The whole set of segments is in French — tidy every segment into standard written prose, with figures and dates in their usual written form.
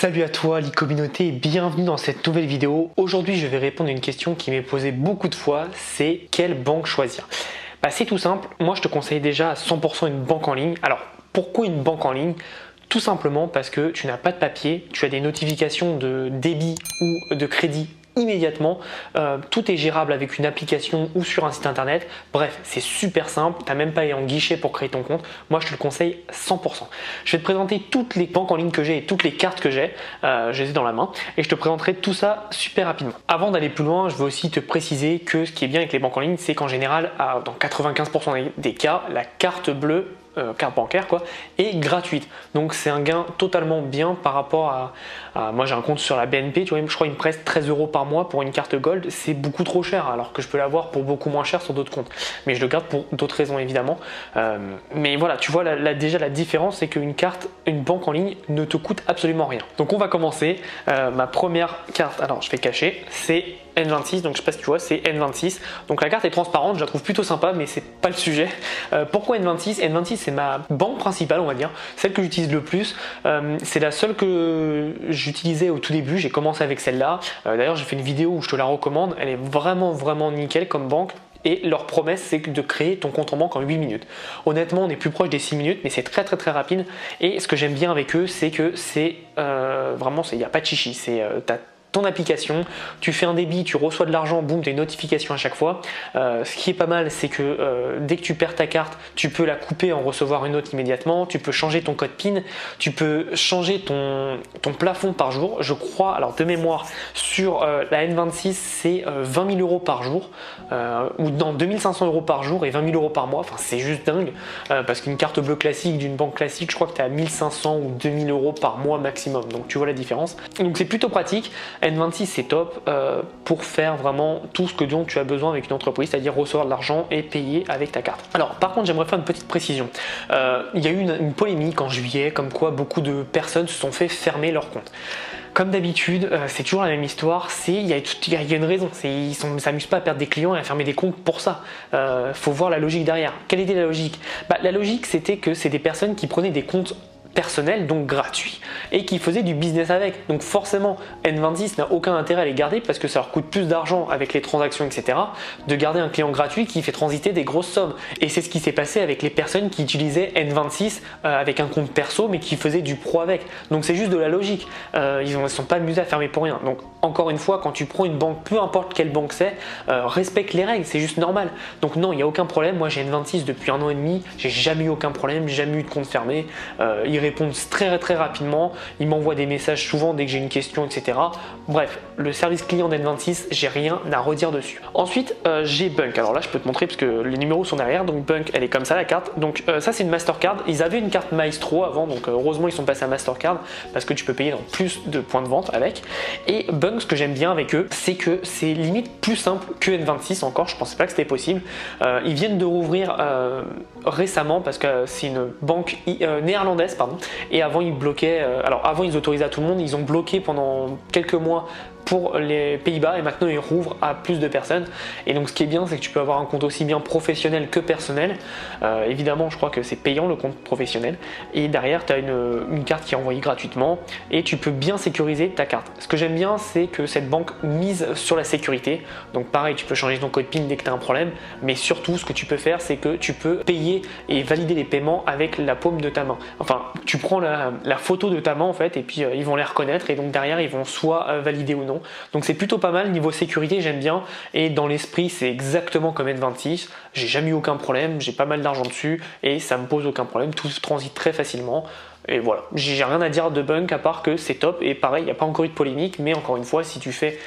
Salut à toi l'e-communauté et bienvenue dans cette nouvelle vidéo. Aujourd'hui je vais répondre à une question qui m'est posée beaucoup de fois, c'est quelle banque choisir? C'est tout simple, moi je te conseille déjà à 100% une banque en ligne. Alors pourquoi une banque en ligne? Tout simplement parce que tu n'as pas de papier, tu as des notifications de débit ou de crédit immédiatement, tout est gérable avec une application ou sur un site internet. Bref, c'est super simple, tu n'as même pas à aller en guichet pour créer ton compte. Moi je te le conseille 100%. Je vais te présenter toutes les banques en ligne que j'ai et toutes les cartes que j'ai, je les ai dans la main et je te présenterai tout ça super rapidement. Avant d'aller plus loin, je veux aussi te préciser que ce qui est bien avec les banques en ligne, c'est qu'en général, dans 95% des cas, la carte bleue, carte bancaire est gratuite, donc c'est un gain totalement bien par rapport à moi j'ai un compte sur la BNP, tu vois, je crois qu'il me preste 13 € par mois pour une carte Gold, c'est beaucoup trop cher alors que je peux l'avoir pour beaucoup moins cher sur d'autres comptes, mais je le garde pour d'autres raisons évidemment, mais voilà, tu vois déjà la différence, c'est qu'une carte, une banque en ligne ne te coûte absolument rien. Donc on va commencer. Ma première carte, alors je vais cacher, c'est N26, donc je sais pas si tu vois, c'est N26. Donc la carte est transparente, je la trouve plutôt sympa, mais c'est pas le sujet. Pourquoi N26? N26 c'est ma banque principale, on va dire, celle que j'utilise le plus. C'est la seule que j'utilisais au tout début, j'ai commencé avec celle-là. D'ailleurs j'ai fait une vidéo où je te la recommande, elle est vraiment nickel comme banque. Et leur promesse, c'est de créer ton compte en banque en 8 minutes. Honnêtement, on est plus proche des 6 minutes, mais c'est très rapide. Et ce que j'aime bien avec eux, c'est que c'est vraiment, il n'y a pas de chichi. C'est ton application, tu fais un débit, tu reçois de l'argent, boum, des notifications à chaque fois. Ce qui est pas mal, c'est que dès que tu perds ta carte, tu peux la couper, en recevoir une autre immédiatement, tu peux changer ton code PIN, tu peux changer ton plafond par jour. Je crois, alors de mémoire, sur la N26, c'est 20 000 € par jour, ou non, 2500 € par jour et 20 000 € par mois. Enfin, c'est juste dingue, parce qu'une carte bleue classique d'une banque classique, je crois que tu es à 1500 ou 2000 € par mois maximum. Donc tu vois la différence. Donc c'est plutôt pratique. N26 c'est top pour faire vraiment tout ce dont tu as besoin avec une entreprise, c'est-à-dire recevoir de l'argent et payer avec ta carte. Alors par contre j'aimerais faire une petite précision. Il y a eu une polémique en juillet comme quoi beaucoup de personnes se sont fait fermer leur compte. Comme d'habitude, c'est toujours la même histoire, il y a une raison, ils ne s'amusent pas à perdre des clients et à fermer des comptes pour ça. Faut voir la logique derrière. Quelle était la logique? La logique c'était que c'est des personnes qui prenaient des comptes personnel, donc gratuit, et qui faisaient du business avec. Donc forcément N26 n'a aucun intérêt à les garder parce que ça leur coûte plus d'argent avec les transactions, etc., de garder un client gratuit qui fait transiter des grosses sommes. Et c'est ce qui s'est passé avec les personnes qui utilisaient N26 avec un compte perso mais qui faisaient du pro avec. Donc c'est juste de la logique. Ils ne sont pas amusés à fermer pour rien. Donc encore une fois, quand tu prends une banque, peu importe quelle banque c'est, respecte les règles, c'est juste normal. Donc non, il n'y a aucun problème. Moi j'ai N26 depuis 1 an et demi, j'ai jamais eu aucun problème, jamais eu de compte fermé. Ils répondent très rapidement, ils m'envoient des messages souvent dès que j'ai une question, etc. Bref, le service client d'N26, j'ai rien à redire dessus. Ensuite, j'ai Bunk. Alors là, je peux te montrer parce que les numéros sont derrière. Donc Bunk, elle est comme ça la carte. Donc ça, c'est une Mastercard. Ils avaient une carte Maestro avant, donc heureusement ils sont passés à Mastercard parce que tu peux payer dans plus de points de vente avec. Et Bunk, ce que j'aime bien avec eux, c'est que c'est limite plus simple que N26 encore. Je pensais pas que c'était possible. Ils viennent de rouvrir récemment parce que c'est une banque néerlandaise, pardon. Et avant ils bloquaient, alors avant ils autorisaient à tout le monde, ils ont bloqué pendant quelques mois pour les Pays-Bas et maintenant ils rouvrent à plus de personnes. Et donc ce qui est bien, c'est que tu peux avoir un compte aussi bien professionnel que personnel. Évidemment je crois que c'est payant le compte professionnel, et derrière tu as une carte qui est envoyée gratuitement et tu peux bien sécuriser ta carte. Ce que j'aime bien, c'est que cette banque mise sur la sécurité. Donc pareil, tu peux changer ton code PIN dès que tu as un problème, mais surtout ce que tu peux faire, c'est que tu peux payer et valider les paiements avec la paume de ta main. Enfin, tu prends la photo de ta main en fait, et puis ils vont les reconnaître, et donc derrière ils vont soit valider ou non. Donc c'est plutôt pas mal. Niveau sécurité, j'aime bien, et dans l'esprit c'est exactement comme N26. J'ai jamais eu aucun problème, j'ai pas mal d'argent dessus et ça me pose aucun problème, tout transite très facilement. Et voilà, j'ai rien à dire de Bunk à part que c'est top. Et pareil, il n'y a pas encore eu de polémique, mais encore une fois, si tu fais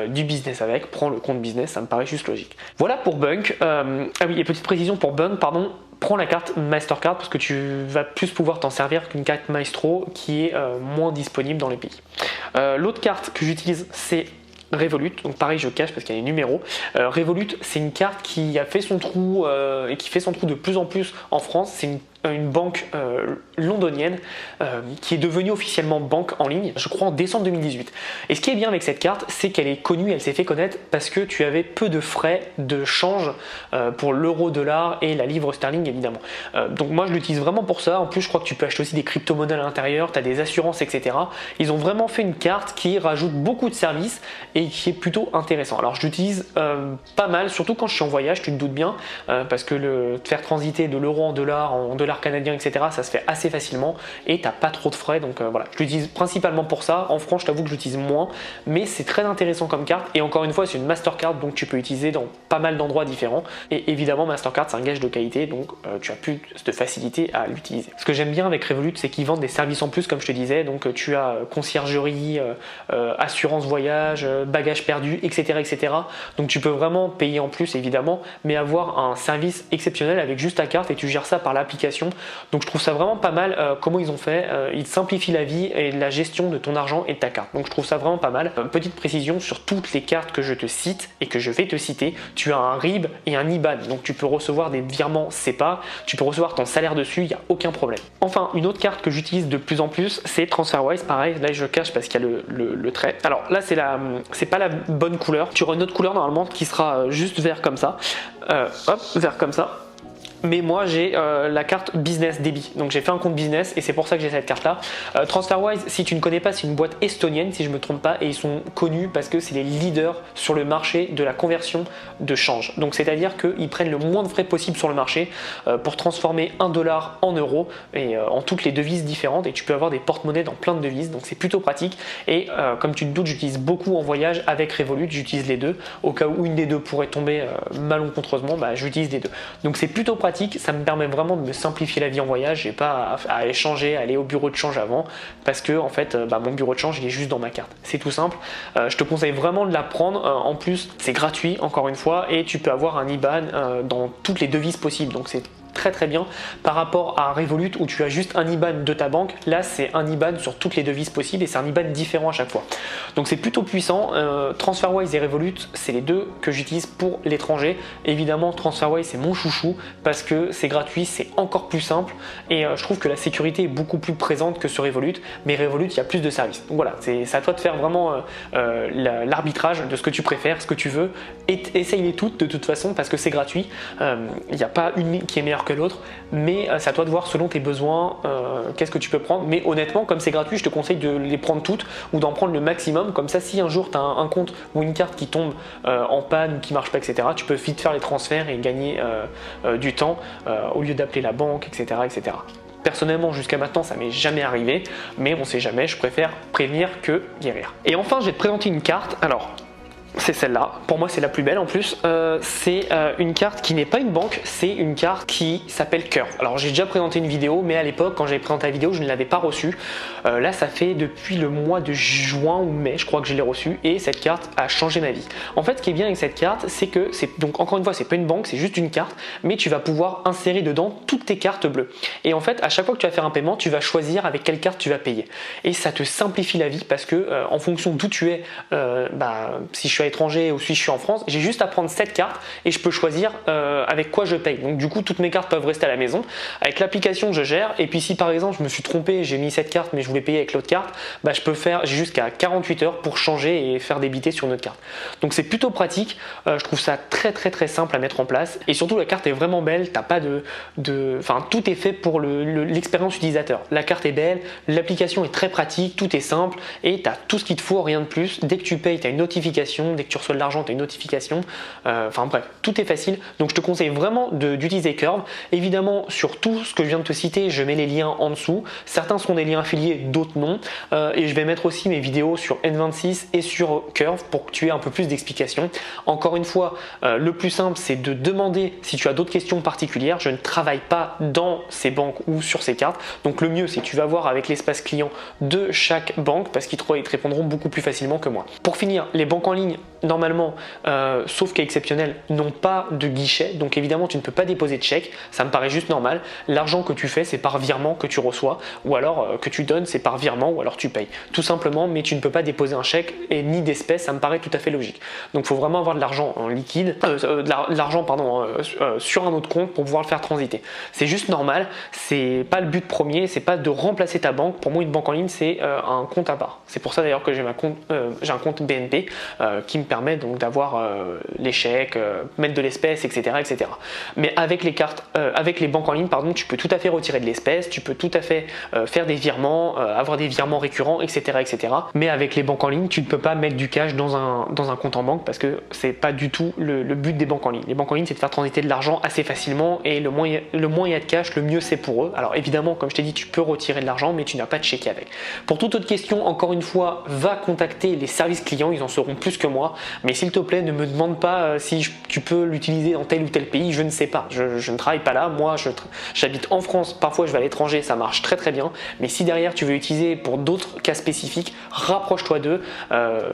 du business avec, prends le compte business, ça me paraît juste logique. Voilà pour Bunk. Ah oui, et petite précision pour Bunk, pardon, prends la carte Mastercard parce que tu vas plus pouvoir t'en servir qu'une carte Maestro qui est moins disponible dans les pays. L'autre carte que j'utilise, c'est Revolut, donc pareil je cache parce qu'il y a des numéros. Revolut, c'est une carte qui a fait son trou et qui fait son trou de plus en plus en France. C'est une une banque londonienne qui est devenue officiellement banque en ligne, je crois en décembre 2018. Et ce qui est bien avec cette carte, c'est qu'elle est connue, elle s'est fait connaître parce que tu avais peu de frais de change pour l'euro dollar et la livre sterling évidemment. Donc moi je l'utilise vraiment pour ça. En plus je crois que tu peux acheter aussi des crypto-monnaies à l'intérieur, tu as des assurances, etc. Ils ont vraiment fait une carte qui rajoute beaucoup de services et qui est plutôt intéressant. Alors je l'utilise pas mal, surtout quand je suis en voyage, tu te doutes bien, parce que faire transiter de l'euro en dollars canadiens, etc., ça se fait assez facilement et t'as pas trop de frais. Donc voilà, je l'utilise principalement pour ça. En France, je t'avoue que je l'utilise moins, mais c'est très intéressant comme carte. Et encore une fois, c'est une Mastercard, donc tu peux utiliser dans pas mal d'endroits différents. Et évidemment, Mastercard, c'est un gage de qualité, donc tu as plus de facilité à l'utiliser. Ce que j'aime bien avec Revolut, c'est qu'ils vendent des services en plus, comme je te disais. Donc tu as conciergerie, assurance voyage, bagages perdus, etc., etc. Donc tu peux vraiment payer en plus, évidemment, mais avoir un service exceptionnel avec juste ta carte et tu gères ça par l'application. Donc je trouve ça vraiment pas mal comment ils ont fait. Ils simplifient la vie et la gestion de ton argent et de ta carte. Donc je trouve ça vraiment pas mal. Petite précision sur toutes les cartes que je te cite et que je vais te citer, tu as un RIB et un IBAN. Donc tu peux recevoir des virements SEPA, tu peux recevoir ton salaire dessus, il n'y a aucun problème. Enfin, une autre carte que j'utilise de plus en plus, c'est TransferWise. Pareil, là je cache parce qu'il y a le trait. Alors là c'est pas la bonne couleur. Tu auras une autre couleur normalement qui sera juste vert comme ça. Hop, vert comme ça. Mais moi j'ai la carte business débit, donc j'ai fait un compte business et c'est pour ça que j'ai cette carte là. TransferWise, si tu ne connais pas, c'est une boîte estonienne si je me trompe pas, et ils sont connus parce que c'est les leaders sur le marché de la conversion de change. Donc c'est à dire qu'ils prennent le moins de frais possible sur le marché pour transformer un dollar en euros et en toutes les devises différentes, et tu peux avoir des porte-monnaies dans plein de devises, donc c'est plutôt pratique. Et comme tu te doutes, j'utilise beaucoup en voyage avec Revolut, j'utilise les deux au cas où une des deux pourrait tomber malencontreusement, j'utilise les deux, donc c'est plutôt pratique. Ça me permet vraiment de me simplifier la vie en voyage. J'ai pas à échanger, à aller au bureau de change avant, parce que en fait mon bureau de change il est juste dans ma carte. C'est tout simple. Je te conseille vraiment de la prendre. En plus c'est gratuit encore une fois, et tu peux avoir un IBAN dans toutes les devises possibles, donc c'est très bien par rapport à Revolut où tu as juste un IBAN de ta banque. Là c'est un IBAN sur toutes les devises possibles et c'est un IBAN différent à chaque fois, donc c'est plutôt puissant. TransferWise et Revolut, c'est les deux que j'utilise pour l'étranger. Évidemment TransferWise c'est mon chouchou parce que c'est gratuit, c'est encore plus simple, et je trouve que la sécurité est beaucoup plus présente que sur Revolut, mais Revolut il y a plus de services. Donc voilà, c'est à toi de faire vraiment l'arbitrage de ce que tu préfères, ce que tu veux, et essaye-les toutes de toute façon parce que c'est gratuit. Il n'y a pas une qui est meilleure que l'autre, mais c'est à toi de voir selon tes besoins qu'est-ce que tu peux prendre. Mais honnêtement, comme c'est gratuit, je te conseille de les prendre toutes ou d'en prendre le maximum. Comme ça, si un jour tu as un compte ou une carte qui tombe en panne, qui marche pas, etc., tu peux vite faire les transferts et gagner du temps au lieu d'appeler la banque, etc., etc. Personnellement, jusqu'à maintenant, ça m'est jamais arrivé, mais on sait jamais, je préfère prévenir que guérir. Et enfin, je vais te présenter une carte. Alors, c'est celle-là, pour moi c'est la plus belle en plus. C'est une carte qui n'est pas une banque, c'est une carte qui s'appelle Curve. Alors j'ai déjà présenté une vidéo, mais à l'époque quand j'avais présenté la vidéo je ne l'avais pas reçue. Là ça fait depuis le mois de juin ou mai, je crois que je l'ai reçue, et cette carte a changé ma vie. En fait ce qui est bien avec cette carte, c'est que donc encore une fois c'est pas une banque, c'est juste une carte, mais tu vas pouvoir insérer dedans toutes tes cartes bleues. Et en fait à chaque fois que tu vas faire un paiement, tu vas choisir avec quelle carte tu vas payer. Et ça te simplifie la vie parce que en fonction d'où tu es, si je suis à l'étranger ou si je suis en France, j'ai juste à prendre cette carte et je peux choisir avec quoi je paye. Donc du coup toutes mes cartes peuvent rester à la maison. Avec l'application je gère, et puis si par exemple je me suis trompé, j'ai mis cette carte mais je voulais payer avec l'autre carte, je peux faire, j'ai jusqu'à 48 heures pour changer et faire débiter sur une autre carte. Donc c'est plutôt pratique, je trouve ça très simple à mettre en place, et surtout la carte est vraiment belle, t'as pas tout est fait pour l'expérience utilisateur. La carte est belle, l'application est très pratique, tout est simple et t'as tout ce qu'il te faut, rien de plus. Dès que tu payes, t'as une notification, dès que tu reçois de l'argent, tu as une notification. Bref, tout est facile. Donc je te conseille vraiment d'utiliser Curve. Évidemment, sur tout ce que je viens de te citer, je mets les liens en dessous. Certains seront des liens affiliés, d'autres non. Et je vais mettre aussi mes vidéos sur N26 et sur Curve pour que tu aies un peu plus d'explications. Encore une fois, le plus simple, c'est de demander si tu as d'autres questions particulières. Je ne travaille pas dans ces banques ou sur ces cartes. Donc le mieux, c'est que tu vas voir avec l'espace client de chaque banque parce qu'ils te répondront beaucoup plus facilement que moi. Pour finir, les banques en ligne, normalement, sauf cas exceptionnel, n'ont pas de guichet. Donc évidemment, tu ne peux pas déposer de chèque. Ça me paraît juste normal. L'argent que tu fais, c'est par virement que tu reçois, ou alors que tu donnes, c'est par virement, ou alors tu payes. Tout simplement, mais tu ne peux pas déposer un chèque et ni d'espèces. Ça me paraît tout à fait logique. Donc il faut vraiment avoir de l'argent en liquide, sur un autre compte pour pouvoir le faire transiter. C'est juste normal. C'est pas le but premier. C'est pas de remplacer ta banque. Pour moi, une banque en ligne, c'est un compte à part. C'est pour ça d'ailleurs que j'ai un compte BNP qui me permet donc d'avoir les chèques, mettre de l'espèce, etc., etc. Mais avec les cartes, avec les banques en ligne, pardon, tu peux tout à fait retirer de l'espèce, tu peux tout à fait faire des virements, avoir des virements récurrents, etc., etc. Mais avec les banques en ligne, tu ne peux pas mettre du cash dans un compte en banque parce que c'est pas du tout le but des banques en ligne. Les banques en ligne, c'est de faire transiter de l'argent assez facilement et le moins il y a de cash, le mieux c'est pour eux. Alors évidemment, comme je t'ai dit, tu peux retirer de l'argent, mais tu n'as pas de chéquier avec. Pour toute autre question, encore une fois, va contacter les services clients, ils en sauront plus que moi. Mais s'il te plaît, ne me demande pas si tu peux l'utiliser dans tel ou tel pays, je ne sais pas. Je ne travaille pas là, moi j'habite en France, parfois je vais à l'étranger, ça marche très très bien. Mais si derrière tu veux utiliser pour d'autres cas spécifiques, rapproche-toi d'eux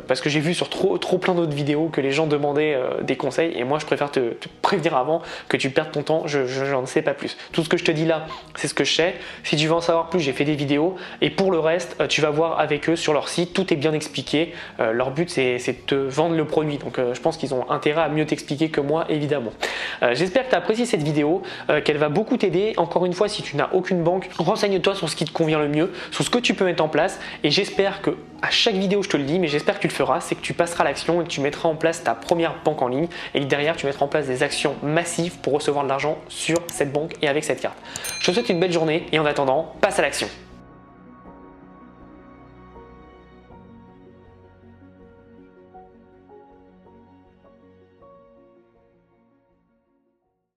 parce que j'ai vu sur trop plein d'autres vidéos que les gens demandaient des conseils et moi je préfère te prévenir avant que tu perdes ton temps, je n'en sais pas plus. Tout ce que je te dis là, c'est ce que je sais. Si tu veux en savoir plus, j'ai fait des vidéos et pour le reste, tu vas voir avec eux sur leur site, tout est bien expliqué. Leur but c'est de te vendre le produit, donc je pense qu'ils ont intérêt à mieux t'expliquer que moi évidemment. J'espère que tu as apprécié cette vidéo, qu'elle va beaucoup t'aider. Encore une fois, si tu n'as aucune banque, renseigne-toi sur ce qui te convient le mieux, sur ce que tu peux mettre en place et j'espère que à chaque vidéo je te le dis, mais j'espère que tu le feras, c'est que tu passeras à l'action et que tu mettras en place ta première banque en ligne et que derrière tu mettras en place des actions massives pour recevoir de l'argent sur cette banque et avec cette carte. Je te souhaite une belle journée et en attendant, passe à l'action.